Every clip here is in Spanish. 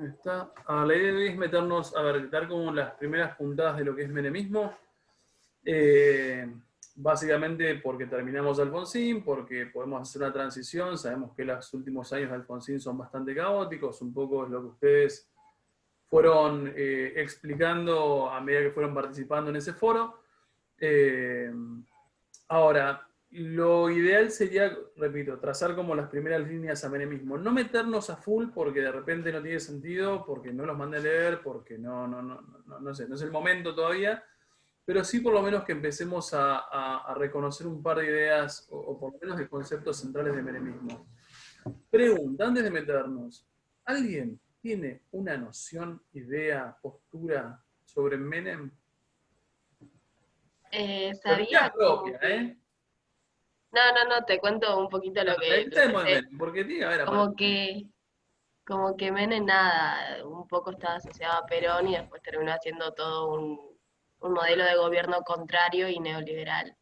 Está. La idea es meternos, a ver, dar como las primeras puntadas de lo que es menemismo. Básicamente porque terminamos Alfonsín, porque podemos hacer una transición, sabemos que los últimos años de Alfonsín son bastante caóticos, un poco es lo que ustedes fueron explicando a medida que fueron participando en ese foro. Ahora, lo ideal sería, repito, trazar como las primeras líneas a menemismo. No meternos a full porque de repente no tiene sentido, porque no los mandé a leer, porque no sé, no es el momento todavía, pero sí por lo menos que empecemos a reconocer un par de ideas, o por lo menos de conceptos centrales de menemismo. Pregunta, antes de meternos, ¿alguien tiene una noción, idea, postura sobre Menem? Pero que sea Sabía como propia, que, ¿eh? no, te cuento un poquito lo que Pensemos en sé. Menem, porque tiene que haber aparte. Como que, como que Menem nada, un poco estaba asociado a Perón y después terminó haciendo todo un modelo de gobierno contrario y neoliberal.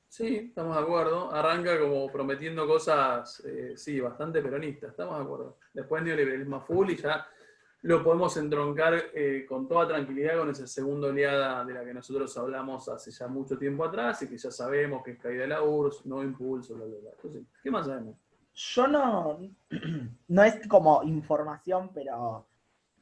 Sí, estamos de acuerdo. Arranca como prometiendo cosas, sí, bastante peronistas, estamos de acuerdo. Después neoliberalismo a full y ya lo podemos entroncar con toda tranquilidad con esa segunda oleada de la que nosotros hablamos hace ya mucho tiempo atrás y que ya sabemos que es caída de la URSS, no impulso, bla, bla, bla. Entonces, ¿qué más sabemos? Yo no, no es como información, pero,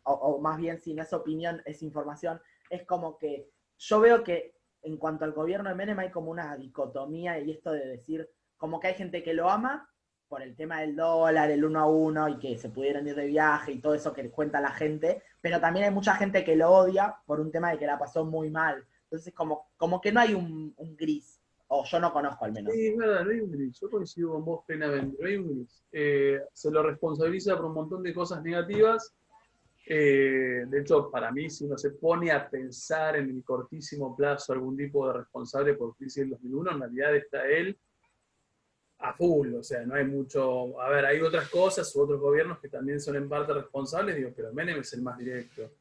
o más bien si no es opinión, es información, es como que yo veo que en cuanto al gobierno de Menem hay como una dicotomía y esto de decir, como que hay gente que lo ama por el tema del dólar, el 1 a 1 y que se pudieron ir de viaje y todo eso que cuenta la gente, pero también hay mucha gente que lo odia por un tema de que la pasó muy mal. Entonces como que no hay un gris, o yo no conozco al menos. Sí, es verdad, no hay un gris. Yo coincido con vos plenamente, no hay un gris. Se lo responsabiliza por un montón de cosas negativas. De hecho, para mí, si uno se pone a pensar en el cortísimo plazo algún tipo de responsable por crisis del 2001, en realidad está él a full, o sea, no hay mucho. A ver, hay otras cosas u otros gobiernos que también son en parte responsables, digo, pero Menem es el más directo.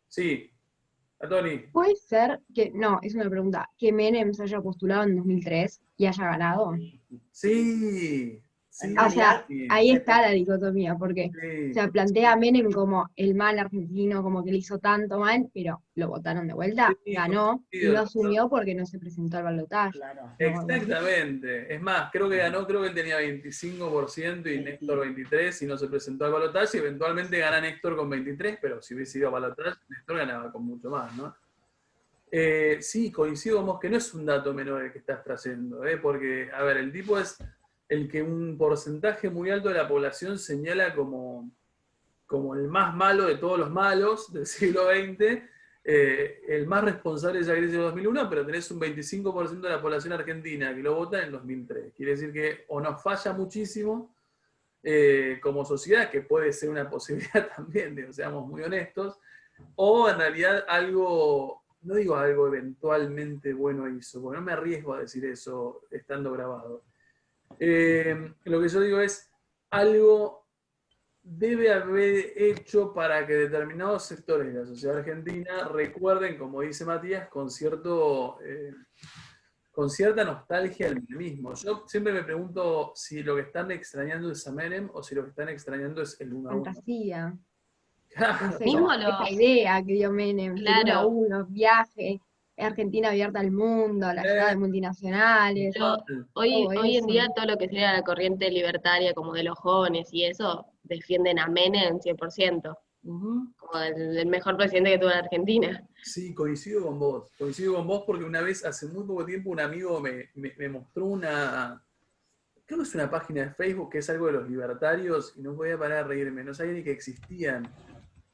Sí, a Tony. Puede ser que, no, es una pregunta, que Menem se haya postulado en 2003 y haya ganado. Sí, En O sea, realidad, sí, ahí está la dicotomía, porque sí. se plantea a Menem como el mal argentino, como que le hizo tanto mal, pero lo votaron de vuelta, Sí, ganó y lo coincido. asumió porque no se presentó al balotaje. claro, ¿No? Algo así. Exactamente. Es más, creo que ganó, creo que él tenía 25% y Néstor 20. 23% y no se presentó al balotaje. Eventualmente gana Néstor con 23%, pero si hubiese ido a balotaje, Néstor ganaba con mucho más, ¿no? Sí, coincido con vos que no es un dato menor el que estás trayendo, porque, a ver, el tipo es el que un porcentaje muy alto de la población señala como el más malo de todos los malos del siglo XX, el más responsable de esa crisis de 2001, pero tenés un 25% de la población argentina que lo vota en el 2003. Quiere decir que o nos falla muchísimo como sociedad, que puede ser una posibilidad también, digo, seamos muy honestos, o en realidad algo, no digo algo eventualmente bueno hizo, porque no me arriesgo a decir eso estando grabado. Lo que yo digo es algo debe haber hecho para que determinados sectores de la sociedad argentina recuerden, como dice Matías, con cierta nostalgia el menemismo. Yo siempre me pregunto si lo que están extrañando es a Menem o si lo que están extrañando es el 1 a 1. Fantasía, no Claro, sé, Mismo como esa los, idea que dio Menem, del uno a claro, uno, viaje, Argentina abierta al mundo, la llegada de multinacionales, yo, todo hoy en eso. día todo lo que sería la corriente libertaria como de los jóvenes y eso, defienden a Menem 100%, uh-huh. como el mejor presidente que tuvo la Argentina. Sí, coincido con vos. Coincido con vos porque una vez, hace muy poco tiempo, un amigo me mostró creo que es una página de Facebook que es algo de los libertarios y no podía parar de reírme, no sabía ni que existían.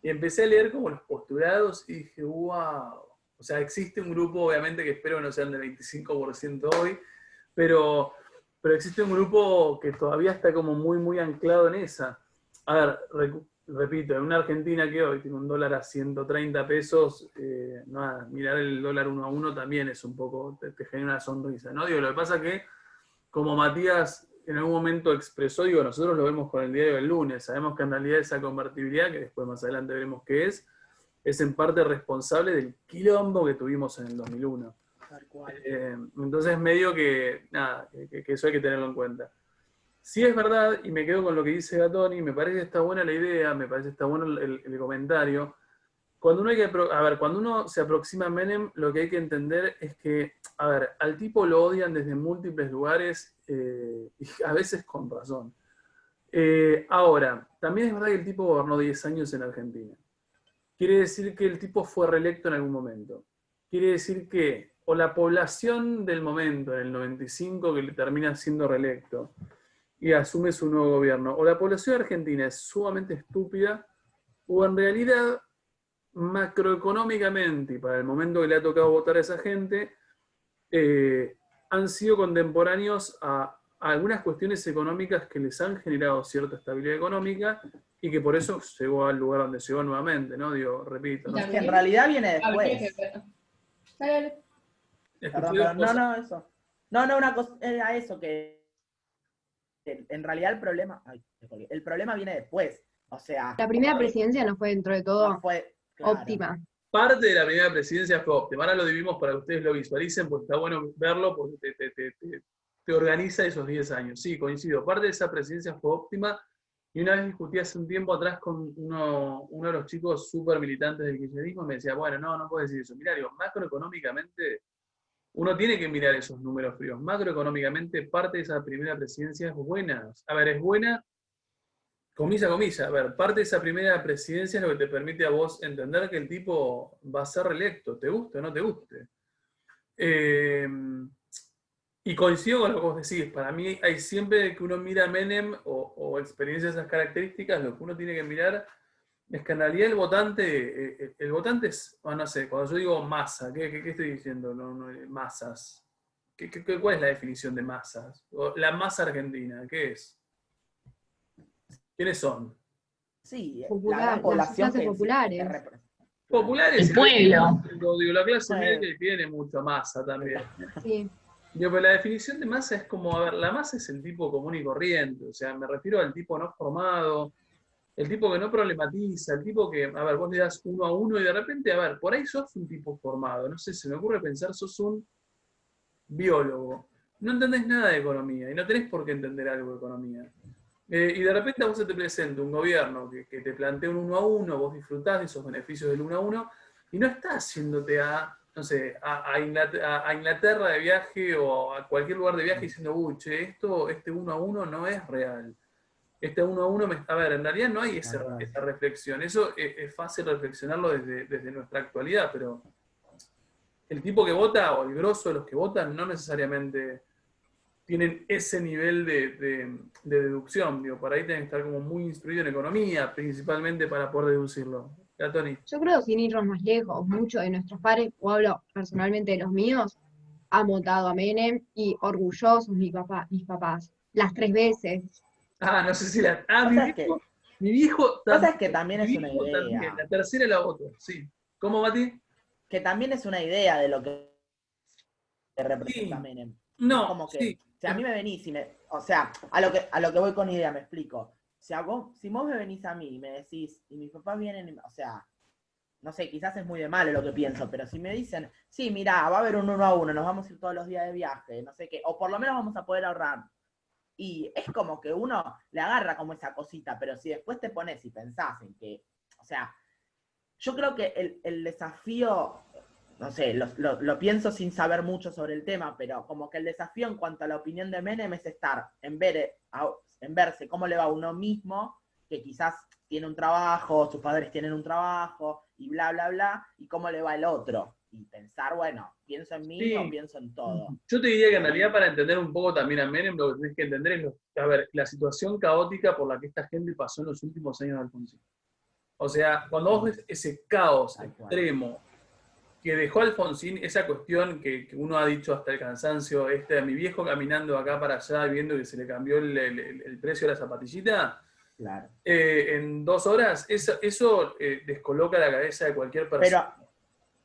Y empecé a leer como los postulados y dije, wow. O sea, existe un grupo, obviamente, que espero que no sean del 25% hoy, pero, pero existe un grupo que todavía está como muy, muy anclado en esa. A ver, repito, en una Argentina que hoy tiene un dólar a 130 pesos, nada, mirar el dólar 1 a 1 también es un poco, te genera una sonrisa, ¿no? Digo, lo que pasa que como Matías en algún momento expresó, digo, nosotros lo vemos con el diario del lunes, sabemos que en realidad esa convertibilidad, que después más adelante veremos qué es en parte responsable del quilombo que tuvimos en el 2001. tal cual. Entonces medio que, nada, que eso hay que tenerlo en cuenta. Sí es verdad, y me quedo con lo que dice Gatoni, me parece que está buena la idea, me parece que está bueno el comentario. Cuando uno, cuando uno se aproxima a Menem, lo que hay que entender es que, a ver, al tipo lo odian desde múltiples lugares, y a veces con razón. Ahora, también es verdad que el tipo gobernó 10 años en Argentina. Quiere decir que el tipo fue reelecto en algún momento. Quiere decir que o la población del momento, en el 95, que le termina siendo reelecto, y asume su nuevo gobierno, o la población argentina es sumamente estúpida, o en realidad, macroeconómicamente, y para el momento que le ha tocado votar a esa gente, han sido contemporáneos a algunas cuestiones económicas que les han generado cierta estabilidad económica y que por eso llegó al lugar donde llegó nuevamente, ¿no? Digo, repito, ¿no? Es que en realidad viene Habría que después. ver. Dale, dale. Escuché Perdón, dos perdón. No, cosas. no, eso. No, una cosa era eso, que en realidad el problema, ay, me colgué. El problema viene después. O sea, La primera presidencia no fue dentro de no todo fue, claro. óptima. Parte de la primera presidencia fue óptima. Ahora lo dividimos para que ustedes lo visualicen, porque está bueno verlo, porque te organiza esos 10 años. Sí, coincido. Parte de esa presidencia fue óptima. Y una vez discutí hace un tiempo atrás con uno de los chicos súper militantes del kirchnerismo y me decía, bueno, no puedes decir eso. Mirá, digo, macroeconómicamente, uno tiene que mirar esos números fríos. Macroeconómicamente, parte de esa primera presidencia es buena. A ver, es buena, comilla, comilla. A ver, parte de esa primera presidencia es lo que te permite a vos entender que el tipo va a ser reelecto, te guste o no te guste. Y coincido con lo que vos decís. Para mí, hay siempre que uno mira a Menem o experiencias de esas características, lo que uno tiene que mirar es que en realidad el votante es, no sé, cuando yo digo masa, ¿qué estoy diciendo? Masas. ¿Cuál es la definición de masas? La masa argentina, ¿qué es? ¿Quiénes son? Sí, la Popular, gran las población clases que populares. representa. Populares. El pueblo. Digo, la clase Bueno. media tiene mucha masa también. Sí. Digo, pero la definición de masa es como, a ver, la masa es el tipo común y corriente, o sea, me refiero al tipo no formado, el tipo que no problematiza, el tipo que, a ver, vos le das 1 a 1 y de repente, a ver, por ahí sos un tipo formado, no sé, se me ocurre pensar, sos un biólogo, no entendés nada de economía y no tenés por qué entender algo de economía. Y de repente a vos se te presenta un gobierno que te plantea un 1 a 1, vos disfrutás de esos beneficios del 1 a 1 y no estás haciéndote no sé, a Inglaterra de viaje o a cualquier lugar de viaje diciendo, uy, che, este 1 a 1 no es real. Este 1 a 1, a ver, en realidad no hay esa reflexión. Eso es fácil reflexionarlo desde nuestra actualidad, pero el tipo que vota o el grosso de los que votan no necesariamente tienen ese nivel de deducción. Digo, por ahí tienen que estar como muy instruido en economía, principalmente para poder deducirlo. Ya, Tony. Yo creo, sin irnos más lejos, muchos de nuestros padres, o hablo personalmente de los míos, han votado a Menem y orgullosos mis papás, las 3 veces. No sé si la. O sea, es que, mi viejo pasa es que también mi es una viejo también. idea. La tercera la voto, sí. ¿Cómo, Mati? Que también es una idea de lo que representa Sí. Menem. No, Es como que, sí. si a mí me venís y o sea, a lo que voy con idea, me explico. Si vos me venís a mí y me decís, y mis papás vienen, o sea, no sé, quizás es muy de malo lo que pienso, pero si me dicen, sí, mirá, va a haber un 1 a 1, nos vamos a ir todos los días de viaje, no sé qué, o por lo menos vamos a poder ahorrar. Y es como que uno le agarra como esa cosita, pero si después te pones y pensás en que, o sea, yo creo que el desafío, no sé, lo pienso sin saber mucho sobre el tema, pero como que el desafío en cuanto a la opinión de Menem es estar en verse cómo le va a uno mismo, que quizás tiene un trabajo, sus padres tienen un trabajo, y bla, bla, bla, y cómo le va el otro. Y pensar, bueno, ¿pienso en mí o pienso en todo? Yo te diría que en realidad para entender un poco también a Menem, lo que tenés que entender es, a ver, la situación caótica por la que esta gente pasó en los últimos años de Alfonsín. O sea, cuando vos ves ese caos extremo que dejó Alfonsín, esa cuestión que uno ha dicho hasta el cansancio, de mi viejo caminando acá para allá y viendo que se le cambió el precio de la zapatillita, Claro. en 2 horas, eso descoloca la cabeza de cualquier persona.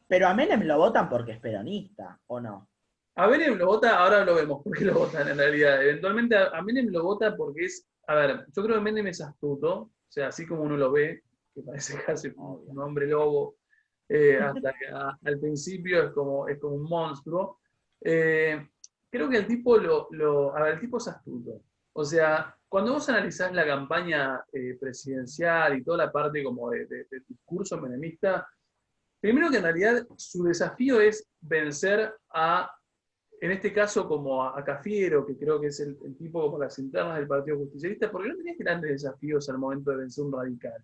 Pero a Menem lo votan porque es peronista, ¿o no? A Menem lo vota, ahora lo vemos, por qué lo votan en realidad. Eventualmente a Menem lo vota porque a ver, yo creo que Menem es astuto, o sea, así como uno lo ve, que parece casi un hombre lobo, hasta que al principio es como un monstruo. Creo que el tipo el tipo es astuto. O sea, cuando vos analizás la campaña presidencial y toda la parte como de discurso menemista, primero que en realidad su desafío es vencer a, en este caso como a Cafiero, que creo que es el tipo como las internas del Partido Justicialista, porque no tenés grandes desafíos al momento de vencer un radical.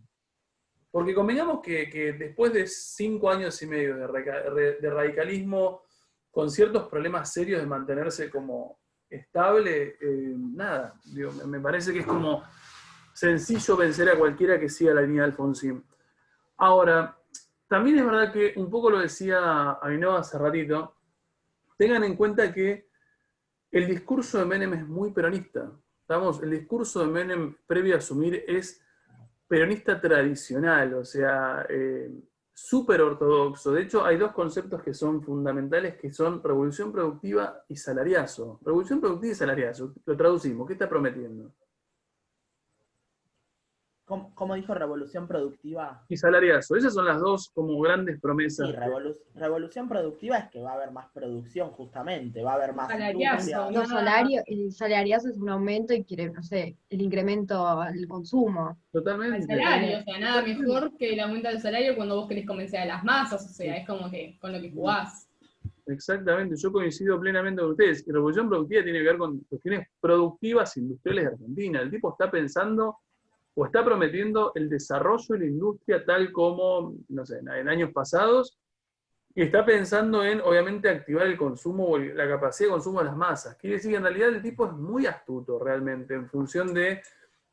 Porque convengamos que después de 5 años y medio de radicalismo, con ciertos problemas serios de mantenerse como estable, nada, digo, me parece que es como sencillo vencer a cualquiera que siga la línea de Alfonsín. Ahora, también es verdad que, un poco lo decía Ainhoa hace ratito, tengan en cuenta que el discurso de Menem es muy peronista. ¿Estamos? El discurso de Menem previo a asumir es peronista tradicional, o sea, súper ortodoxo. De hecho, hay dos conceptos que son fundamentales, que son revolución productiva y salariazo. Revolución productiva y salariazo, lo traducimos, ¿qué está prometiendo? ¿Cómo dijo revolución productiva? Y salariazo, esas son las dos como grandes promesas. Sí, revolución productiva es que va a haber más producción, justamente, va a haber más industria. Los el salariazo es un aumento y quiere, no sé, el incremento al consumo. Totalmente. Al salario, o sea, nada mejor que el aumento del salario cuando vos querés convencer a las masas, o sea, es como que con lo que jugás. Exactamente, yo coincido plenamente con ustedes. Y revolución productiva tiene que ver con cuestiones productivas industriales de Argentina. El tipo está pensando o está prometiendo el desarrollo de la industria tal como, no sé, en años pasados, y está pensando en, obviamente, activar el consumo o la capacidad de consumo de las masas. Quiere decir que en realidad el tipo es muy astuto realmente en función de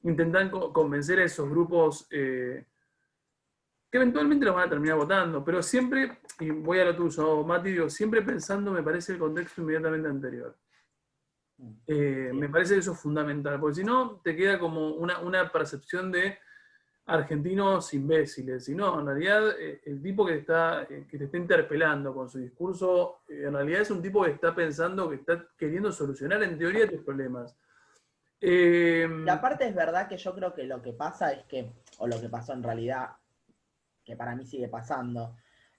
intentar convencer a esos grupos que eventualmente los van a terminar votando, pero siempre, y voy a lo tuyo, Mati, digo, siempre pensando, me parece, el contexto inmediatamente anterior. Me parece que eso es fundamental, porque si no, te queda como una percepción de argentinos imbéciles. Y no, en realidad, el tipo que te está interpelando con su discurso, en realidad es un tipo que está pensando, que está queriendo solucionar en teoría tus problemas. Y aparte es verdad que yo creo que lo que pasa es que, o lo que pasó en realidad, que para mí sigue pasando,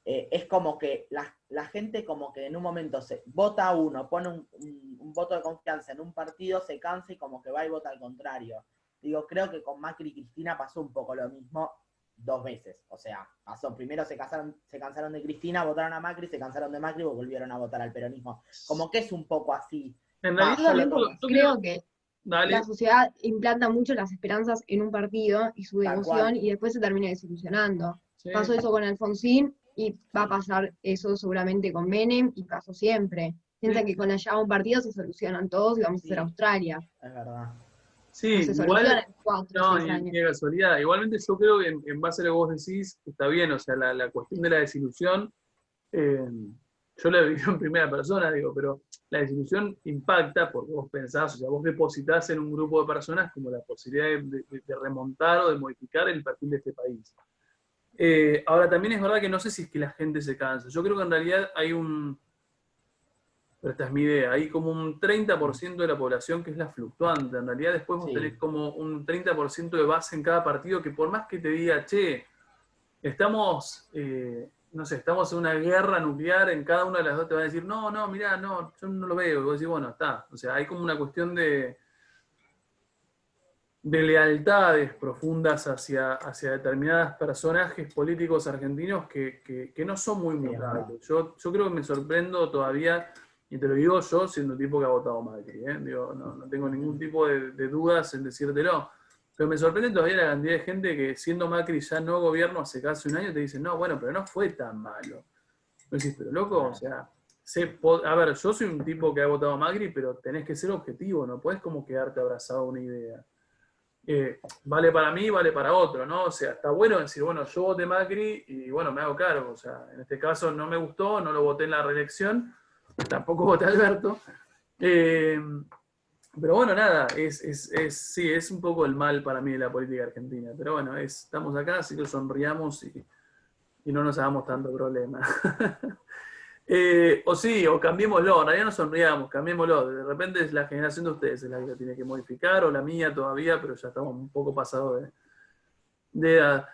es como que la gente como que en un momento se vota a uno, pone un voto de confianza en un partido, se cansa y como que va y vota al contrario. Digo, creo que con Macri y Cristina pasó un poco lo mismo 2 veces. O sea, pasó, primero se cansaron de Cristina, votaron a Macri, se cansaron de Macri y volvieron a votar al peronismo. Como que es un poco así. En Va, realidad, yo Creo que dale. la sociedad implanta mucho las esperanzas en un partido y su Tal devoción cual. y después se termina desilusionando. Sí. Pasó eso con Alfonsín y va a pasar eso seguramente con Menem y pasó siempre. Piensan que con la llegada a un partido se solucionan todos y vamos a hacer Australia. Es verdad. Sí, No se igual, soluciona en 4 o no, 6 años. ni de casualidad. Igualmente yo creo que en base a lo que vos decís, está bien, o sea, la cuestión de la desilusión, yo la he vivido en primera persona, digo, pero la desilusión impacta porque vos pensás, o sea, vos depositás en un grupo de personas como la posibilidad de remontar o de modificar el perfil de este país. Ahora, también es verdad que no sé si es que la gente se cansa. Yo creo que en realidad hay pero esta es mi idea, hay como un 30% de la población que es la fluctuante. En realidad después vos tenés como un 30% de base en cada partido que por más que te diga, che, estamos, no sé, estamos en una guerra nuclear, en cada una de las dos te van a decir, no, mirá, no, yo no lo veo. Y vos decís, bueno, está. O sea, hay como una cuestión de lealtades profundas hacia determinados personajes políticos argentinos que no son muy mutables. Yo creo que me sorprendo todavía, y te lo digo yo siendo un tipo que ha votado Macri, digo, no tengo ningún tipo de dudas en decírtelo, pero me sorprende todavía la cantidad de gente que siendo Macri ya no gobierno hace casi un año te dicen, no, bueno, pero no fue tan malo. Me decís, pero loco, o sea, a ver, yo soy un tipo que ha votado Macri, pero tenés que ser objetivo, no podés como quedarte abrazado a una idea. Vale para mí, vale para otro, ¿no? O sea, está bueno decir, bueno, yo voté Macri y bueno, me hago cargo. O sea, en este caso no me gustó, no lo voté en la reelección, tampoco voté a Alberto. Pero bueno, nada, sí, es un poco el mal para mí de la política argentina. Pero bueno, estamos acá, así que sonriamos y no nos hagamos tanto problema. O sí, o cambiémoslo, en realidad no sonriamos, cambiémoslo. De repente es la generación de ustedes es la que lo tiene que modificar, o la mía todavía, pero ya estamos un poco pasados de edad.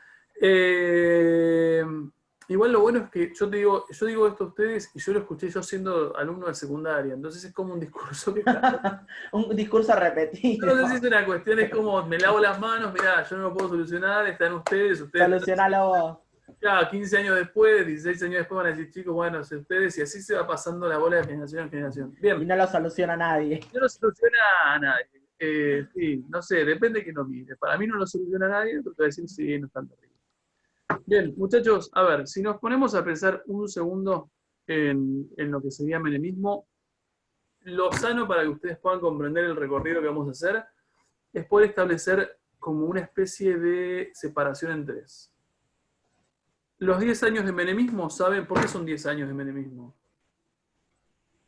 Igual lo bueno es que yo digo esto a ustedes y yo lo escuché yo siendo alumno de secundaria, entonces es como un discurso que está... Un discurso repetido. No sé si es una cuestión, es como me lavo las manos, mirá, yo no lo puedo solucionar, están ustedes Solucionalo vos. ya 15 años después, 16 años después van a decir, chicos, bueno, si ustedes, y así se va pasando la bola de generación en generación. Y Bien, no lo soluciona nadie. no lo soluciona a nadie. Sí, no sé, depende de quién lo mire. Para mí no lo soluciona a nadie, otro te va a decir, sí, no es tan terrible. Bien, muchachos, a ver, si nos ponemos a pensar un segundo en lo que sería menemismo, lo sano para que ustedes puedan comprender el recorrido que vamos a hacer es poder establecer como una especie de separación en tres. Los 10 años de menemismo, ¿saben por qué son 10 años de menemismo?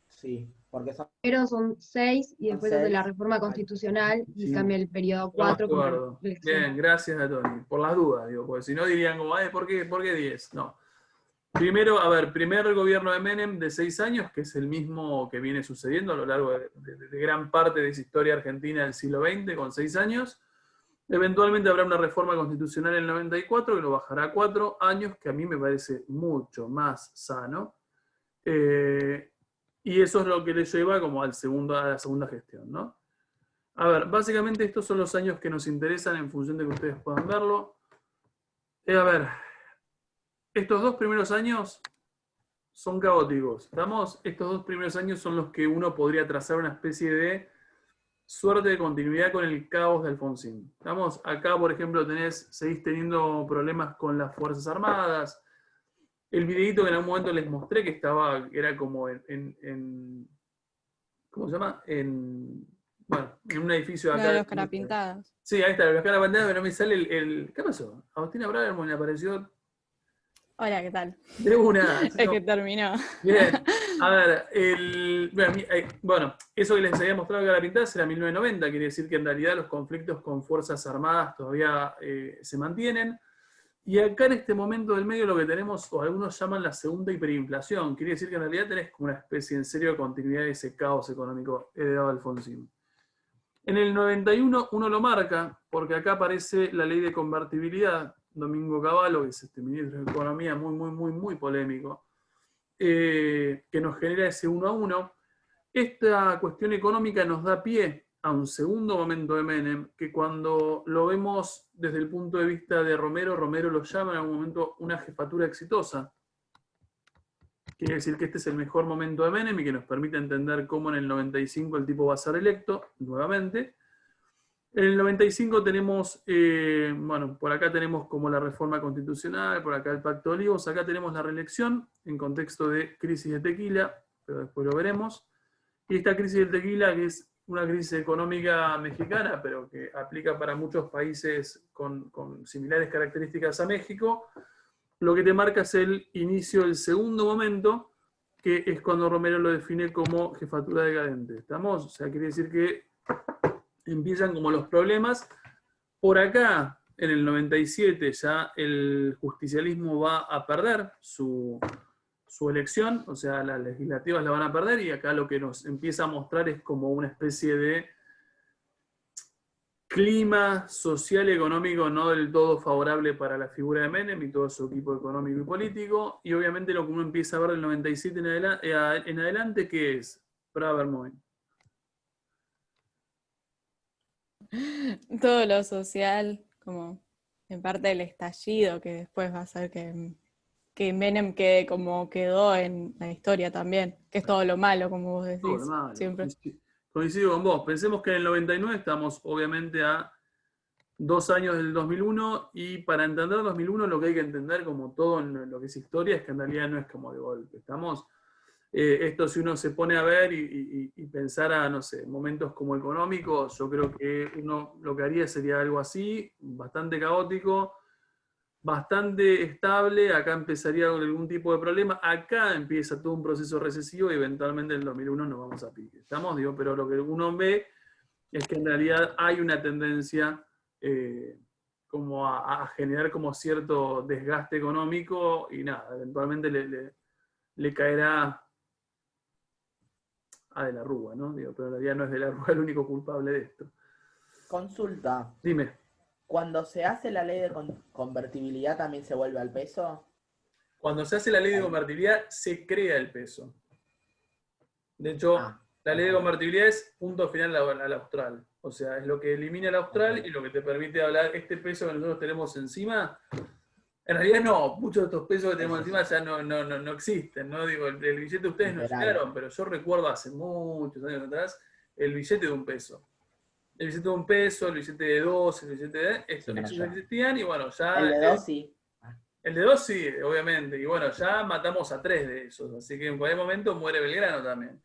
Sí, porque son Pero son 6 y Son después hace la 6. reforma constitucional y Sí. cambia el periodo Estamos 4 de como acuerdo. elección. Bien, gracias a Tony. Por las dudas, digo, porque si no dirían como, ay, ¿por qué 10? No. Primero, a ver, primer gobierno de Menem de 6 años, que es el mismo que viene sucediendo a lo largo de gran parte de esa historia argentina del siglo XX, con 6 años. Eventualmente habrá una reforma constitucional en el 94 que lo bajará a 4 años, que a mí me parece mucho más sano. Y eso es lo que le lleva como a la segunda gestión, ¿no? A ver, básicamente estos son los años que nos interesan en función de que ustedes puedan verlo. A ver, estos 2 primeros años son caóticos, ¿estamos? Estos 2 primeros años son los que uno podría trazar una especie de suerte de continuidad con el caos de Alfonsín. ¿Estamos? Acá, por ejemplo, seguís teniendo problemas con las Fuerzas Armadas. El videíto que en algún momento les mostré que era como ¿cómo se llama? Bueno, en un edificio de Lo acá. de los carapintados. Sí, ahí está, los carapintados, pero no me sale ¿Qué pasó? Agustina Braverman le apareció Hola, ¿qué tal? de una. Es que terminó. Bien, a ver, bueno, eso que les había mostrado que carapintadas era 1990, quiere decir que en realidad los conflictos con Fuerzas Armadas todavía se mantienen. Y acá en este momento del medio lo que tenemos, o algunos llaman la segunda hiperinflación, quiere decir que en realidad tenés como una especie en serio de continuidad de ese caos económico heredado de Alfonsín. En el 91 uno lo marca, porque acá aparece la ley de convertibilidad, Domingo Cavallo, que es este ministro de Economía muy polémico, que nos genera ese 1 a 1. Esta cuestión económica nos da pie a un segundo momento de Menem, que cuando lo vemos desde el punto de vista de Romero lo llama en algún momento una jefatura exitosa. Quiere decir que este es el mejor momento de Menem y que nos permite entender cómo en el 95 el tipo va a ser electo nuevamente. En el 95 tenemos, bueno, por acá tenemos como la reforma constitucional, por acá el Pacto de Olivos, acá tenemos la reelección en contexto de crisis de tequila, pero después lo veremos. Y esta crisis del tequila, que es una crisis económica mexicana, pero que aplica para muchos países con similares características a México, lo que te marca es el inicio del segundo momento, que es cuando Romero lo define como jefatura decadente. ¿Estamos? O sea, quiere decir que empiezan como los problemas. Por acá, en el 97, ya el justicialismo va a perder su elección, o sea, las legislativas la van a perder, y acá lo que nos empieza a mostrar es como una especie de clima social y económico no del todo favorable para la figura de Menem y todo su equipo económico y político, y obviamente lo que uno empieza a ver del 97 en adelante, ¿qué es? Braverman. Todo lo social, como en parte del estallido, que después va a hacer que Menem quede como quedó en la historia también, que es todo lo malo, como vos decís, Todo lo malo. siempre. Coincido con vos. Pensemos que en el 99 estamos obviamente a 2 años del 2001, y para entender 2001 lo que hay que entender, como todo en lo que es historia, es que en realidad no es como de golpe. Estamos, esto si uno se pone a ver y pensar a, no sé, momentos como económicos, yo creo que uno lo que haría sería algo así, bastante caótico, bastante estable. Acá empezaría con algún tipo de problema, acá empieza todo un proceso recesivo y eventualmente en el 2001 nos vamos a pique. ¿Estamos? Digo, pero lo que uno ve es que en realidad hay una tendencia como a generar como cierto desgaste económico, y nada, eventualmente le caerá a De la Rúa, ¿no? Digo, pero en realidad no es De la Rúa el único culpable de esto. Consulta. Dime. Cuando se hace la ley de convertibilidad, ¿también se vuelve al peso? Cuando se hace la ley de convertibilidad, se crea el peso. De hecho, la ley de convertibilidad es punto final al austral. O sea, es lo que elimina el austral y lo que te permite hablar, este peso que nosotros tenemos encima, en realidad no, muchos de estos pesos que tenemos encima ya no existen, ¿no? Digo, el billete de ustedes no llegaron, pero yo recuerdo hace muchos años atrás el billete de un peso. El billete de un peso, el billete de 2, el billete de... Estos ya existían y bueno, ya... El de 2 sí. El de 2 sí, obviamente. Y bueno, ya matamos a 3 de esos, así que en cualquier momento muere Belgrano también.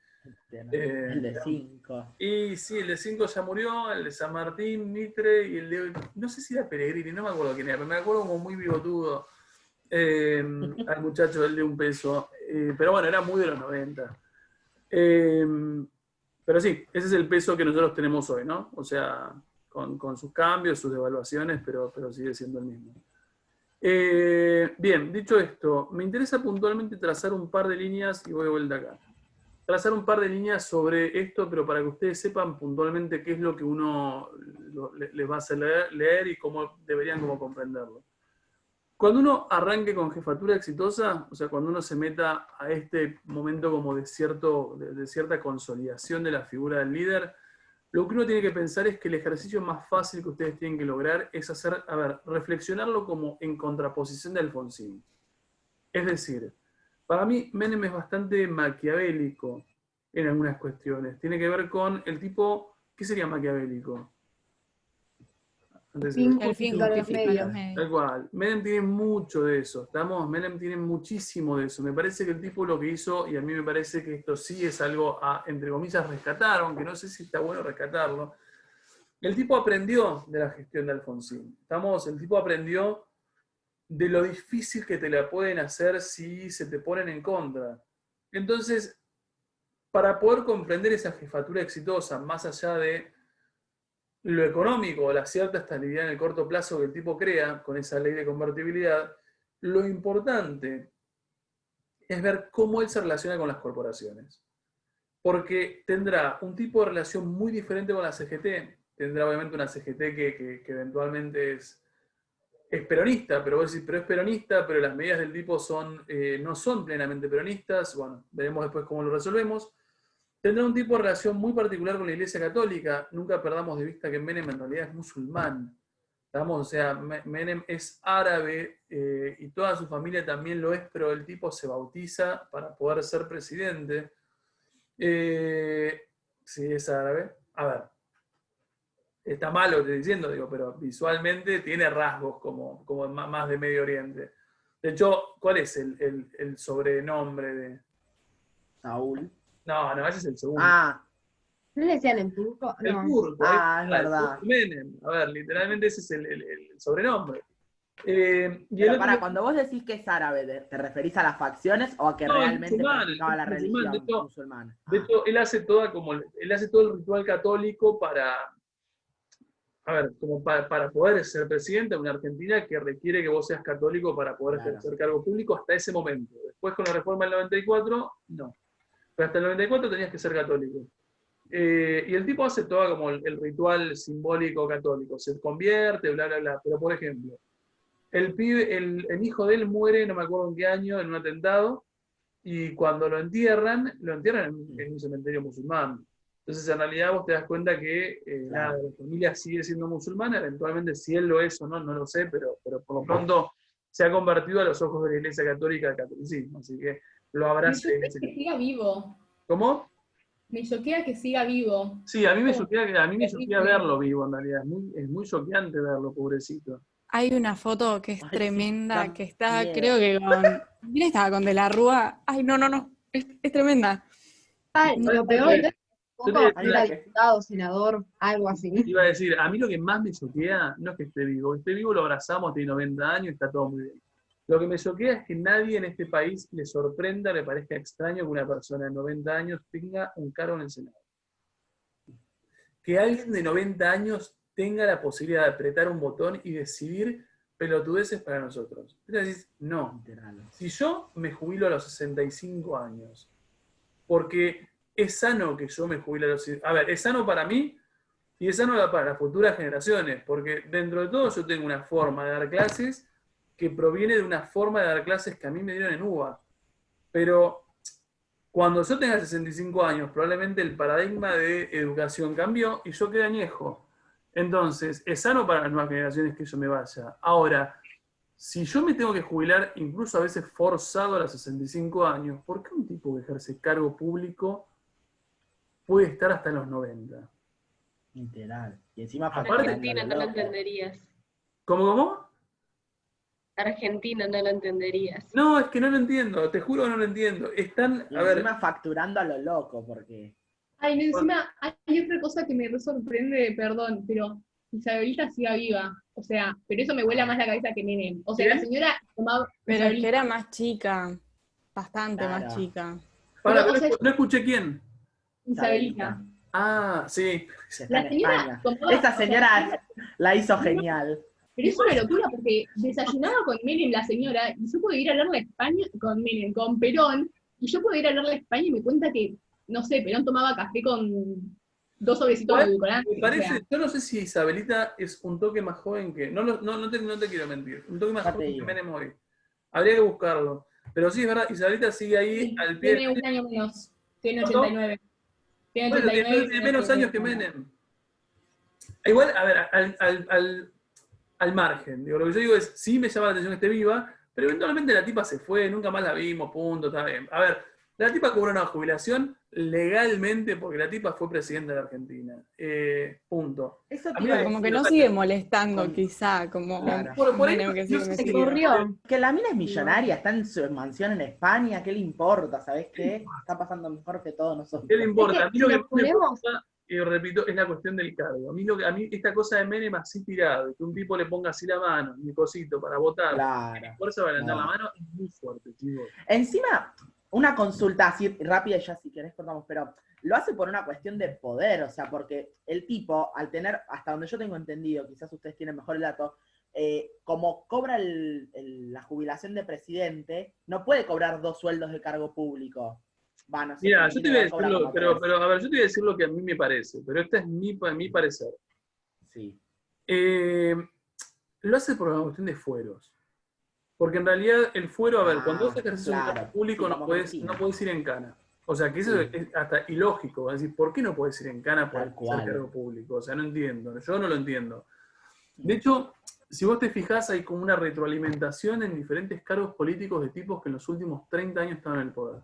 El de 5. Y sí, el de 5 ya murió, el de San Martín, Mitre, y el de... No sé si era Pellegrini, no me acuerdo quién era, pero me acuerdo como muy bigotudo al muchacho, el de un peso. Pero bueno, era muy de los 90. Pero sí, ese es el peso que nosotros tenemos hoy, ¿no? O sea, con sus cambios, sus devaluaciones, pero sigue siendo el mismo. Bien, dicho esto, me interesa puntualmente trazar un par de líneas, y voy de vuelta acá. Trazar un par de líneas sobre esto, pero para que ustedes sepan puntualmente qué es lo que uno les va a hacer leer y cómo deberían como comprenderlo. Cuando uno arranque con jefatura exitosa, o sea, cuando uno se meta a este momento como de cierta consolidación de la figura del líder, lo que uno tiene que pensar es que el ejercicio más fácil que ustedes tienen que lograr es reflexionarlo como en contraposición de Alfonsín. Es decir, para mí Menem es bastante maquiavélico en algunas cuestiones. Tiene que ver con el tipo, ¿qué sería maquiavélico? El fin justifica los medios. Tal cual. Menem tiene mucho de eso, ¿estamos? Menem tiene muchísimo de eso. Me parece que el tipo lo que hizo, y a mí me parece que esto sí es algo a, entre comillas, rescatar, aunque no sé si está bueno rescatarlo. El tipo aprendió de la gestión de Alfonsín. ¿Estamos? El tipo aprendió de lo difícil que te la pueden hacer si se te ponen en contra. Entonces, para poder comprender esa jefatura exitosa, más allá de lo económico, la cierta estabilidad en el corto plazo que el tipo crea con esa ley de convertibilidad, lo importante es ver cómo él se relaciona con las corporaciones. Porque tendrá un tipo de relación muy diferente con la CGT, tendrá obviamente una CGT que eventualmente es peronista, pero vos decís, pero es peronista, pero las medidas del tipo no son plenamente peronistas, bueno, veremos después cómo lo resolvemos. Tendrá un tipo de relación muy particular con la Iglesia Católica. Nunca perdamos de vista que Menem en realidad es musulmán. ¿Estamos? O sea, Menem es árabe y toda su familia también lo es, pero el tipo se bautiza para poder ser presidente. Sí, es árabe. A ver, está mal lo que estoy diciendo, digo, pero visualmente tiene rasgos como más de Medio Oriente. De hecho, ¿cuál es el sobrenombre de Saúl. No, ese es el segundo. ¿No le decían el turco? El No. turco. Es verdad. Menem. A ver, literalmente ese es el sobrenombre. Pero cuando vos decís que es árabe, ¿te referís a las facciones o a que realmente practicaba la religión musulmana? De hecho, él hace todo el ritual católico para poder ser presidente de una Argentina que requiere que vos seas católico para poder ejercer cargo público hasta ese momento. Después con la reforma del 94, no. Pero hasta el 94 tenías que ser católico. Y el tipo hace todo como el ritual simbólico católico. Se convierte, bla, bla, bla. Pero por ejemplo, el hijo de él muere, no me acuerdo en qué año, en un atentado, y cuando lo entierran en un cementerio musulmán. Entonces, en realidad, vos te das cuenta que la familia sigue siendo musulmana. Eventualmente, si él lo es o no, no lo sé, pero por lo pronto se ha convertido a los ojos de la Iglesia Católica al catolicismo. Así que lo abraza. Me choquea que siga vivo. ¿Cómo? Me choquea que siga vivo. Sí, a mí me choquea verlo vivo, en realidad. Es muy choqueante verlo, pobrecito. Hay una foto que es tremenda, sí, que está, miedo. creo que con... ¿Quién estaba? ¿Con De la Rúa? Ay, no, es tremenda. Lo peor de todo es que Yo era te- diputado, senador, algo así. Iba a decir, a mí lo que más me choquea no es que esté vivo. Esté vivo, lo abrazamos, tiene 90 años, está todo muy bien. Lo que me choquea es que nadie en este país le sorprenda, le parezca extraño que una persona de 90 años tenga un cargo en el Senado. Que alguien de 90 años tenga la posibilidad de apretar un botón y decidir pelotudeces para nosotros. Entonces, no. Si yo me jubilo a los 65 años, porque es sano que yo me jubile a los... A ver, es sano para mí y es sano para las futuras generaciones, porque dentro de todo yo tengo una forma de dar clases que proviene de una forma de dar clases que a mí me dieron en UBA. Pero cuando yo tenga 65 años, probablemente el paradigma de educación cambió y yo quedé añejo. Entonces, es sano para las nuevas generaciones que yo me vaya. Ahora, si yo me tengo que jubilar, incluso a veces forzado a los 65 años, ¿por qué un tipo que ejerce cargo público puede estar hasta los 90? Literal. Y encima Aparte, Argentina no lo entenderías. ¿Cómo? Argentina no lo entenderías. No, es que no lo entiendo, te juro que no lo entiendo. Están, Y a ver, encima facturando a lo loco, porque... Ay, no, encima hay otra cosa que me re sorprende, perdón, pero Isabelita siga viva. O sea, pero eso me vuela más la cabeza que Menem. O sea, ¿Qué? la señora tomaba. Pero es que Isabelita, era más chica, bastante Claro. más chica. para, pero, o sea, no escuché quién. Isabelita. Ah, sí. que está La en señora España. tomaba- Esa o sea, señora la hizo genial. Pero es una locura porque desayunaba con Menem la señora y yo puedo ir a hablarle a España con Menem, con Perón, y yo puedo ir a hablarle a España y me cuenta que, no sé, Perón tomaba café con 2 sobrecitos de edulcorante. Me parece, yo no sé si Isabelita es un toque más joven que. No te quiero mentir. Un toque más Ya te joven que digo. Menem hoy. Habría que buscarlo. Pero sí, es verdad, Isabelita sigue ahí Sí, al pie. tiene un año menos, tiene ¿Cuánto? 89. Tiene Bueno, 89. tiene menos años que Menem. Igual, a ver, al margen. Digo, lo que yo digo es, sí me llama la atención que esté viva, pero eventualmente la tipa se fue, nunca más la vimos, punto, está bien. A ver, la tipa cobró una jubilación legalmente porque la tipa fue presidenta de la Argentina. Punto. Eso A te mí iba a me- Como decir, que no sigue molestando, quizá, como Claro. Por ahí Menem que yo sigue sé Se metido. corrió. que la mina es millonaria, está en su mansión en España, ¿qué le importa? ¿Sabes qué? Está pasando mejor que todos nosotros. ¿Qué le importa? A mí si lo que nos me ponemos- preocupa, repito, es la cuestión del cargo. A mí esta cosa de Menem así tirado, que un tipo le ponga así la mano, mi cosito, para votar, Claro. fuerza para levantar No. la mano, es muy fuerte, chicos. Encima, una consulta así rápida y ya si querés cortamos, pero lo hace por una cuestión de poder, o sea, porque el tipo, al tener, hasta donde yo tengo entendido, quizás ustedes tienen mejor el dato, como cobra la jubilación de presidente, no puede cobrar 2 sueldos de cargo público. Va, no sé, Mira, me yo te imagino voy a que decir cobra como pero 3. a ver, yo te voy a decir lo que a mí me parece, pero este es mi parecer. Sí. Lo hace por una cuestión de fueros. Porque en realidad el fuero, a ver, cuando vos ejerces un claro. cargo público Sí, no como podés Cristina. ir en cana. O sea, que eso Sí. es hasta ilógico. Es decir, ¿por qué no podés ir en cana por Tal ser cual. cargo público? O sea, no entiendo. Yo no lo entiendo. De hecho, si vos te fijás, hay como una retroalimentación en diferentes cargos políticos de tipos que en los últimos 30 años estaban en el poder.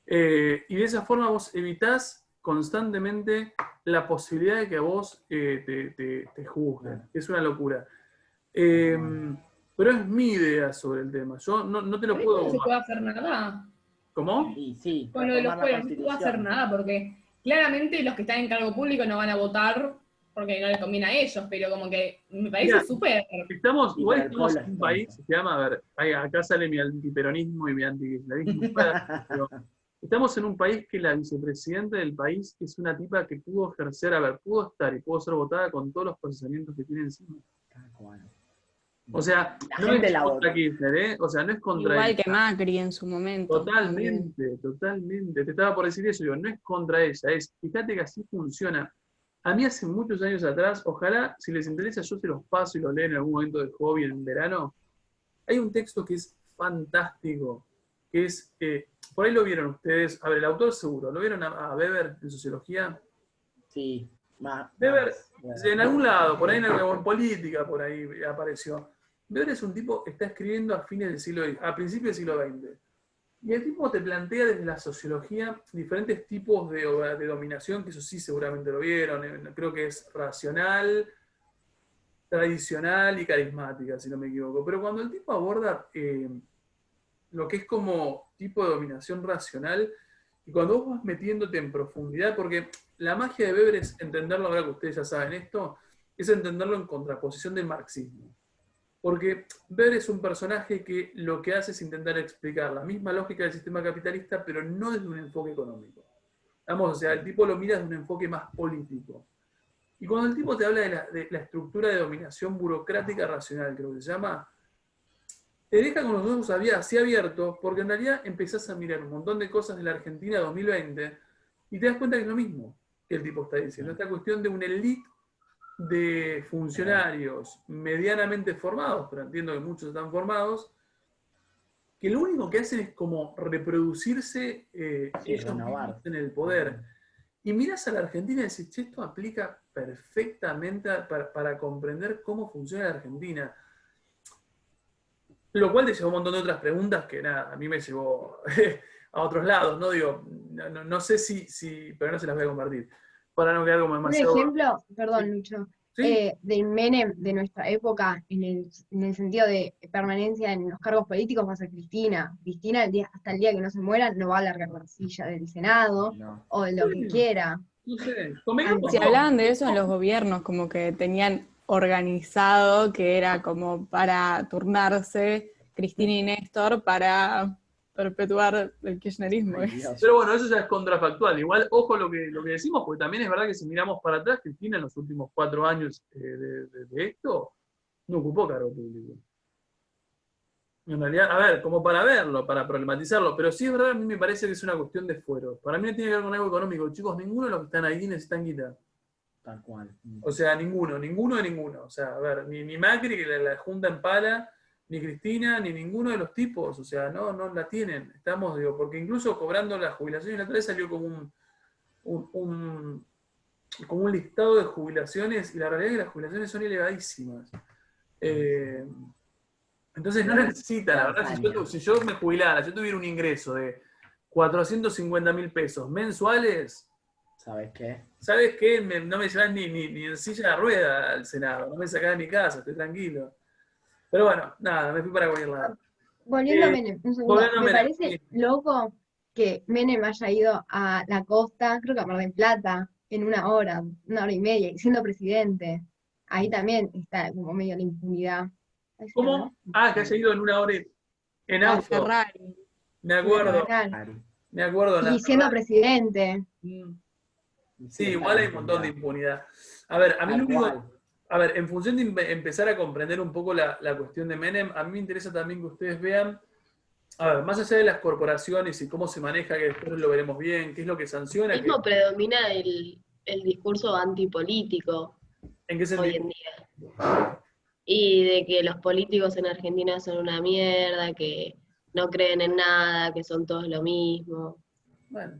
Y de esa forma vos evitás constantemente la posibilidad de que a vos te juzguen. Es una locura. Pero es mi idea sobre el tema. Yo no te lo Pero puedo. no se puede hacer nada. ¿Cómo? Y sí, Con lo de los reformar la fueros no se puede hacer Constitución. nada porque claramente los que están en cargo público no van a votar porque no les conviene a ellos, pero como que me parece Mira, súper. Estamos, Y igual para el estamos pueblo en un es país, tonto. se llama, a ver, acá sale mi antiperonismo y mi antikirchnerismo, pero estamos en un país que la vicepresidenta del país es una tipa que pudo ejercer, a ver, pudo estar y pudo ser votada con todos los procesamientos que tiene encima. Tal cual. O sea, La no gente es la contra vota. Kirchner, ¿eh? O sea, no es contra Igual ella. que Macri en su momento. también. Totalmente. Te estaba por decir eso, digo, no es contra ella, es, fíjate que así funciona. A mí hace muchos años atrás, ojalá, si les interesa, yo se los paso y los leen en algún momento de hobby en verano. Hay un texto que es fantástico, que es, por ahí lo vieron ustedes, a ver, el autor seguro, ¿lo vieron a Weber en sociología? Sí. Weber, Bueno. en algún lado, por ahí en política, por ahí apareció. Weber es un tipo que está escribiendo a principios del siglo XX. Y el tipo te plantea desde la sociología diferentes tipos de dominación, que eso sí seguramente lo vieron. Creo que es racional, tradicional y carismática, si no me equivoco. Pero cuando el tipo aborda lo que es como tipo de dominación racional, y cuando vos vas metiéndote en profundidad, porque la magia de Weber es entenderlo, ahora que ustedes ya saben esto, es entenderlo en contraposición del marxismo. Porque Weber es un personaje que lo que hace es intentar explicar la misma lógica del sistema capitalista, pero no desde un enfoque económico. Vamos, o sea, el tipo lo mira desde un enfoque más político. Y cuando el tipo te habla de la estructura de dominación burocrática racional, creo que se llama, te deja con los ojos así abiertos, porque en realidad empezás a mirar un montón de cosas de la Argentina 2020 y te das cuenta que es lo mismo que el tipo está diciendo. Esta cuestión de una élite de funcionarios medianamente formados, pero entiendo que muchos están formados, que lo único que hacen es como reproducirse Sí, ellos renovar. mismos en el poder. Y mirás a la Argentina y decís, che, esto aplica perfectamente para comprender cómo funciona la Argentina. Lo cual te llevó un montón de otras preguntas que nada, a mí me llevó a otros lados, ¿no? Digo, no sé si, pero no se las voy a compartir. Para no quedar como Un demasiado. ejemplo, perdón, Sí. Lucho, Sí, de Menem de nuestra época, en el sentido de permanencia en los cargos políticos, va a ser Cristina. Cristina, hasta el día que no se muera, no va a largar la silla del Senado No. o de lo que Sí. quiera. no sé. Convengamos Si todos. hablaban de eso en los gobiernos, como que tenían organizado que era como para turnarse Cristina y Néstor para perpetuar el kirchnerismo. Ay, Dios. Pero bueno, eso ya es contrafactual. Igual, ojo lo que decimos, porque también es verdad que si miramos para atrás, Cristina en los últimos 4 años de esto, no ocupó cargo público. En realidad, a ver, como para verlo, para problematizarlo, pero sí es verdad, a mí me parece que es una cuestión de fuero. Para mí no tiene que ver con algo económico. Chicos, ninguno de los que están ahí necesitan guita. Tal cual. O sea, ninguno de ninguno. O sea, a ver, ni Macri, que la junta en pala, ni Cristina, ni ninguno de los tipos. O sea, no la tienen. Estamos, digo, porque incluso cobrando la jubilación, y la otra vez salió como como un listado de jubilaciones, y la realidad es que las jubilaciones son elevadísimas. Entonces no necesitan, la verdad, si yo me jubilara, yo tuviera un ingreso de 450.000 pesos mensuales, ¿Sabes qué? ¿sabes qué? No me llevas ni en silla de rueda al Senado, no me sacás de mi casa, estoy tranquilo. Pero bueno, nada, me fui para cualquier lado. Volviendo a Eh, Menem, un segundo, volviendo a me Menem, parece sí. loco que Menem haya ido a la costa, creo que a Mar del Plata, en una hora y media, y siendo presidente. Ahí también está como medio la impunidad. ¿Cómo? Ah, que haya ido en una hora en La auto. Ferrari. Me En la acuerdo, Ferrari. Ari. me acuerdo. En la Y siendo Ferrari. presidente. Mm. Sí, Sí, está igual la hay un montón de impunidad. impunidad. A ver, a mí Tal lo único. cual. A ver, en función de empezar a comprender un poco la cuestión de Menem, a mí me interesa también que ustedes vean, a ver, más allá de las corporaciones y cómo se maneja, que después lo veremos bien, qué es lo que sanciona, Mismo predomina el discurso antipolítico en qué hoy sentido. en día. Y de que los políticos en Argentina son una mierda, que no creen en nada, que son todos lo mismo. Bueno,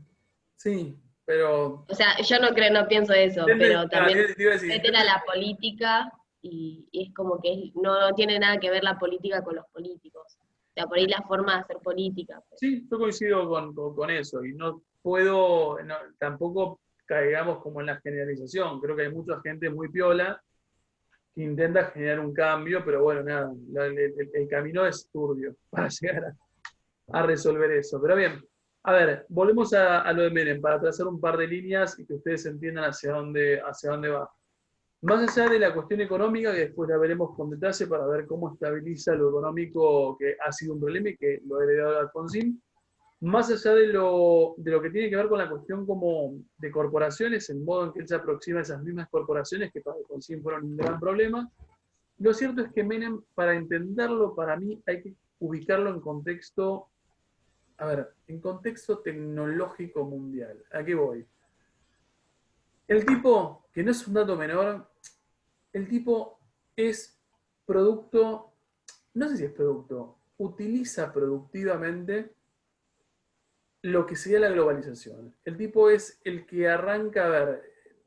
sí, pero. O sea, yo no creo, no pienso eso, pero Claro, también te iba a decir, meten a la política y es como que no tiene nada que ver la política con los políticos. O sea, por ahí la forma de hacer política. Pues. sí, yo coincido con eso, y no puedo, tampoco caigamos como en la generalización. Creo que hay mucha gente muy piola que intenta generar un cambio, pero bueno, nada, el camino es turbio para llegar a resolver eso. Pero bien, a ver, volvemos a lo de Menem para trazar un par de líneas y que ustedes entiendan hacia dónde va. Más allá de la cuestión económica, que después la veremos con detalle para ver cómo estabiliza lo económico, que ha sido un problema y que lo ha heredado Alfonsín, más allá de lo que tiene que ver con la cuestión como de corporaciones, el modo en que él se aproxima a esas mismas corporaciones, que para Alfonsín fueron un gran problema, lo cierto es que Menem, para entenderlo, para mí hay que ubicarlo en contexto, a ver, en contexto tecnológico mundial. ¿A qué voy? El tipo, que no es un dato menor, el tipo es producto, no sé si es producto, utiliza productivamente lo que sería la globalización. El tipo es el que arranca, a ver,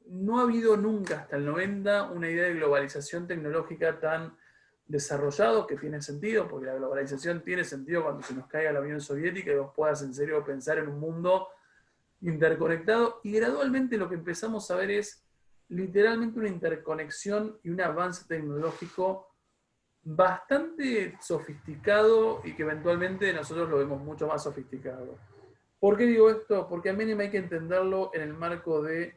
no ha habido nunca hasta el 90 una idea de globalización tecnológica tan desarrollado, que tiene sentido, porque la globalización tiene sentido cuando se nos caiga la Unión Soviética y vos puedas en serio pensar en un mundo interconectado, y gradualmente lo que empezamos a ver es literalmente una interconexión y un avance tecnológico bastante sofisticado y que eventualmente nosotros lo vemos mucho más sofisticado. ¿Por qué digo esto? Porque a Menem hay que entenderlo en el marco de,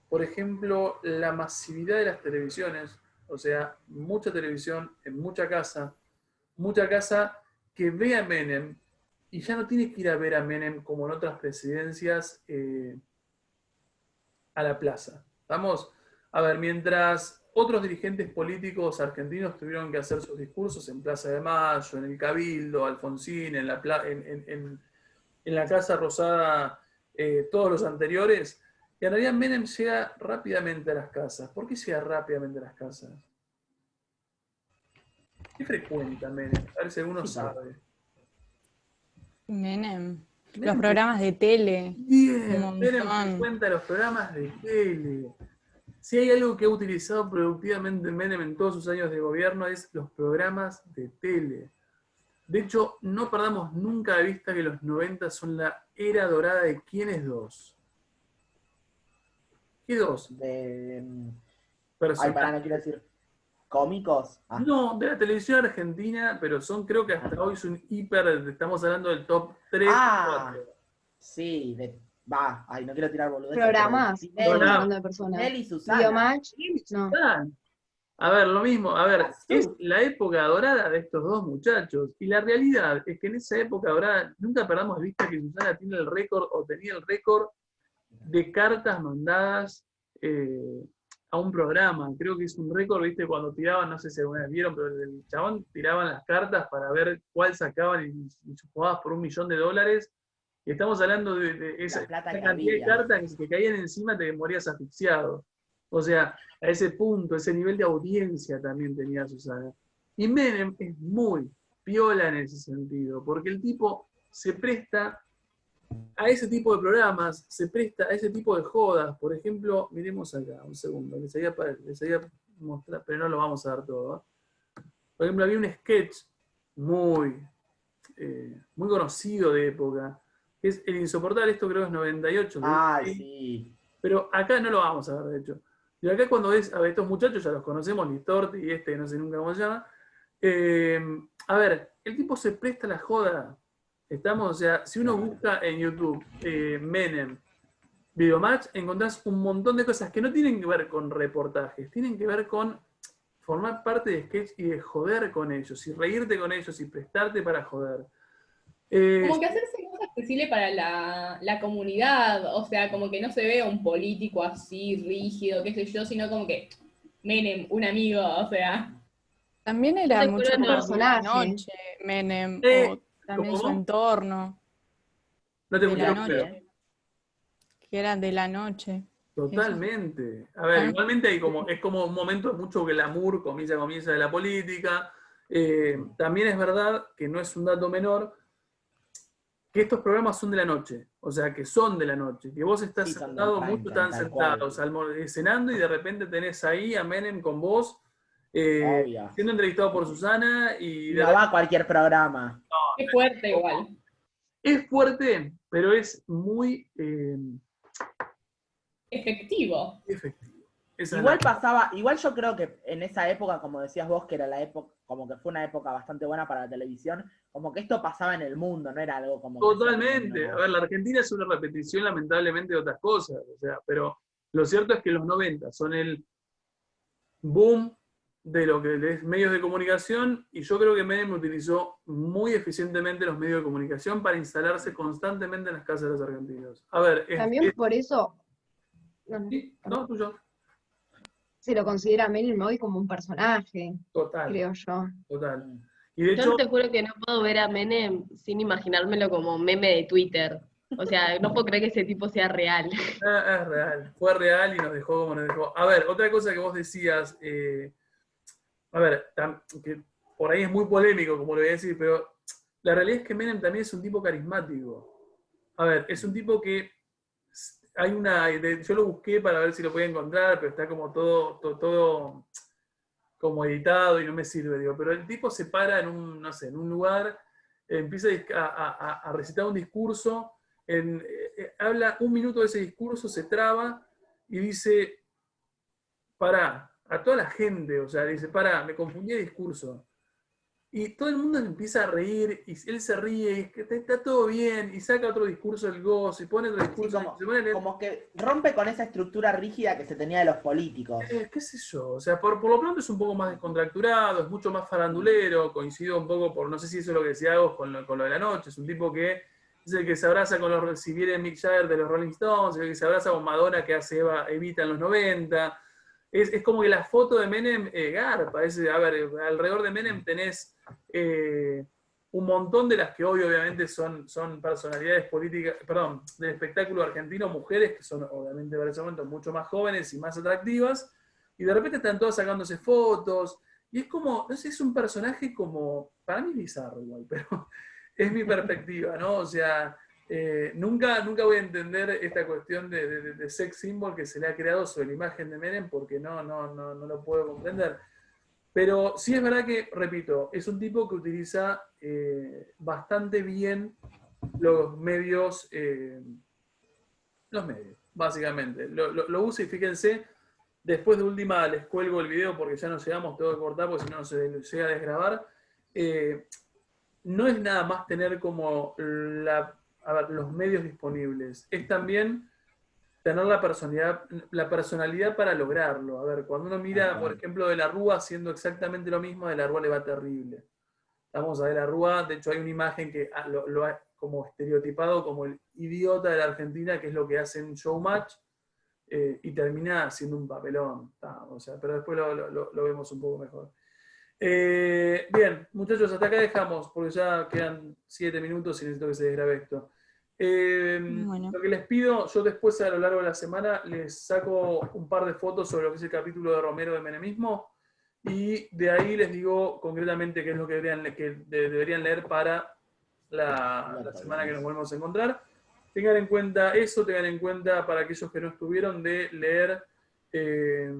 por ejemplo, la masividad de las televisiones, o sea, mucha televisión en mucha casa que ve a Menem y ya no tiene que ir a ver a Menem como en otras presidencias a la plaza. Vamos, a ver, mientras otros dirigentes políticos argentinos tuvieron que hacer sus discursos en Plaza de Mayo, en el Cabildo, Alfonsín, en la Casa Rosada, todos los anteriores, Y en realidad Menem llega rápidamente a las casas. ¿Por qué llega rápidamente a las casas? ¿Qué frecuenta Menem? A ver si alguno sabe. Menem. Los Menem programas de tele. Un Bien, Menem montón. frecuenta los programas de tele. Si hay algo que ha utilizado productivamente Menem en todos sus años de gobierno es los programas de tele. De hecho, no perdamos nunca de vista que los 90 son la era dorada de ¿quiénes dos? ¿Qué dos? Ay, Personajes. pará, no quiero decir cómicos. Ah, No, de la televisión argentina, pero son, creo que hasta hoy son estamos hablando del top 3, Ah, 4. sí, ay, no quiero tirar boludeces. Programas, pero estamos Programa. hablando de personas. Nelly y Susana. Videomatch, no. A ver, lo mismo, a ver, Azul. es la época dorada de estos dos muchachos, y la realidad es que en esa época dorada nunca perdamos de vista que Susana tiene el récord, o tenía el récord, de cartas mandadas a un programa. Creo que es un récord, viste, cuando tiraban, no sé si alguna vez vieron, pero el chabón tiraban las cartas para ver cuál sacaban y jugabas por $1.000.000. Y estamos hablando de esa plata que cantidad de había. cartas que caían encima, te morías asfixiado. O sea, a ese punto, ese nivel de audiencia también tenía Susana. Y Menem es muy piola en ese sentido, porque el tipo se presta a ese tipo de programas, se presta a ese tipo de jodas. Por ejemplo, miremos acá, un segundo, les había mostrar, pero no lo vamos a dar todo. Por ejemplo, había un sketch muy, muy conocido de época, que es El Insoportable, esto creo que es 98. Ay, sí. Pero acá no lo vamos a ver, de hecho. Y acá cuando ves a estos muchachos, ya los conocemos, Listorti y no sé nunca cómo se llama. A ver, el tipo se presta a la joda. Estamos, o sea, si uno busca en YouTube Menem, Videomatch, encontrás un montón de cosas que no tienen que ver con reportajes, tienen que ver con formar parte de sketch y de joder con ellos, y reírte con ellos, y prestarte para joder. Como que hacerse más accesible para la comunidad, o sea, como que no se ve un político así rígido, qué sé yo, sino como que Menem, un amigo, o sea. También era Te mucho juro, no. más de la Personaje. noche, Menem, Sí, o también su ¿cómo? entorno, No te de la escuché, pero- noche, que eran de la noche. Totalmente. A ver, Ah. igualmente es como un momento de mucho glamour, comienza de la política. También es verdad que no es un dato menor que estos programas son de la noche, o sea, que son de la noche, que vos estás Sí, son del sentado, prime muchos time, están tal cual. sentados cenando y de repente tenés ahí a Menem con vos, Obvio. siendo entrevistado por Susana y Y de no va a cualquier programa. Qué fuerte igual. es fuerte, pero es muy Efectivo. efectivo. Esa es Igual la- pasaba, igual yo creo que en esa época, como decías vos, que era la época, como que fue una época bastante buena para la televisión, como que esto pasaba en el mundo, no era algo como que Totalmente. A ver, la Argentina es una repetición lamentablemente de otras cosas, o sea, pero lo cierto es que los 90 son el boom de lo que es medios de comunicación, y yo creo que Menem utilizó muy eficientemente los medios de comunicación para instalarse constantemente en las casas de los argentinos. A ver, También por eso no, tuyo. se lo considera a Menem hoy como un personaje, Total, creo yo. total. Y de Yo hecho, te juro que no puedo ver a Menem sin imaginármelo como meme de Twitter. O sea, no puedo creer que ese tipo sea real. es real, fue real y nos dejó como nos dejó. A ver, otra cosa que vos decías, a ver, que por ahí es muy polémico, como lo voy a decir, pero la realidad es que Menem también es un tipo carismático. A ver, es un tipo que hay yo lo busqué para ver si lo podía encontrar, pero está como todo como editado y no me sirve, digo. Pero el tipo se para en un, no sé, en un lugar, empieza a recitar un discurso, habla un minuto de ese discurso, se traba y dice, pará, a toda la gente, o sea, dice, pará, me confundí de discurso. Y todo el mundo empieza a reír, y él se ríe, y es que está todo bien, y saca otro discurso del gozo, y pone otro Sí, discurso, y se pone a leer. como que rompe con esa estructura rígida que se tenía de los políticos. Qué sé yo, o sea, por lo pronto es un poco más descontracturado, es mucho más farandulero, coincido un poco no sé si eso es lo que decía Agos con lo de la noche, es un tipo que es el que se abraza con si viene Mick Jagger de los Rolling Stones, el que se abraza con Madonna que hace Evita en los 90, es como que la foto de Menem garpa, a ver, alrededor de Menem tenés un un montón de las que hoy obviamente son personalidades políticas, perdón, del espectáculo argentino, mujeres que son obviamente para ese momento mucho más jóvenes y más atractivas, y de repente están todas sacándose fotos, y es como, no sé, es un personaje como, para mí bizarro igual, pero es mi perspectiva, ¿no? O sea, nunca voy a entender esta cuestión de sex symbol que se le ha creado sobre la imagen de Menem, porque no lo puedo comprender. Pero sí es verdad que, repito, es un tipo que utiliza bastante bien los medios, básicamente. Lo usa y fíjense, después de última les cuelgo el video porque ya no llegamos, tengo que cortar porque si no se llega a desgrabar. No es nada más tener como los medios disponibles, es también tener la personalidad para lograrlo. A ver, cuando uno mira, por ejemplo, de la Rúa haciendo exactamente lo mismo, de la Rúa le va terrible. Vamos a ver la Rúa, de hecho hay una imagen que lo ha como estereotipado como el idiota de la Argentina, que es lo que hace en Showmatch, y termina siendo un papelón. O sea, pero después lo vemos un poco mejor. Bien, muchachos, hasta acá dejamos, porque ya quedan 7 minutos y necesito que se desgrabe esto. Bueno. Lo que les pido, yo después a lo largo de la semana les saco un par de fotos sobre lo que es el capítulo de Romero de Menemismo, y de ahí les digo concretamente qué es lo que deberían leer para la semana que nos volvemos a encontrar. Tengan en cuenta eso, tengan en cuenta para aquellos que no estuvieron de leer, de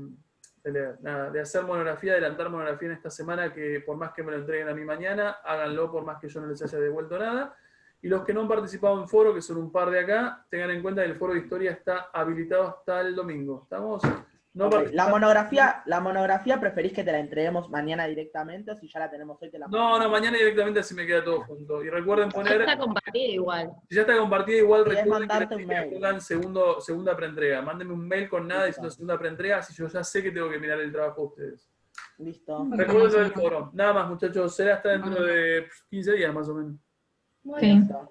hacer monografía, adelantar monografía en esta semana, que por más que me lo entreguen a mí mañana, háganlo por más que yo no les haya devuelto nada. Y los que no han participado en foro, que son un par de acá, tengan en cuenta que el foro de historia está habilitado hasta el domingo. ¿Estamos? No Okay. La monografía, ¿preferís que te la entreguemos mañana directamente o si ya la tenemos hoy te la No, mañana directamente así me queda todo junto. Y recuerden poner... Ya está compartida igual. Si ya está compartida igual, Y es recuerden mandarte que un me mail. pongan segunda preentrega. Mándenme un mail con nada diciendo segunda preentrega, si yo ya sé que tengo que mirar el trabajo de ustedes. Listo. Recuerden el foro. Nada más, muchachos. Será hasta dentro de 15 días más o menos. Bueno, Sí. Listo.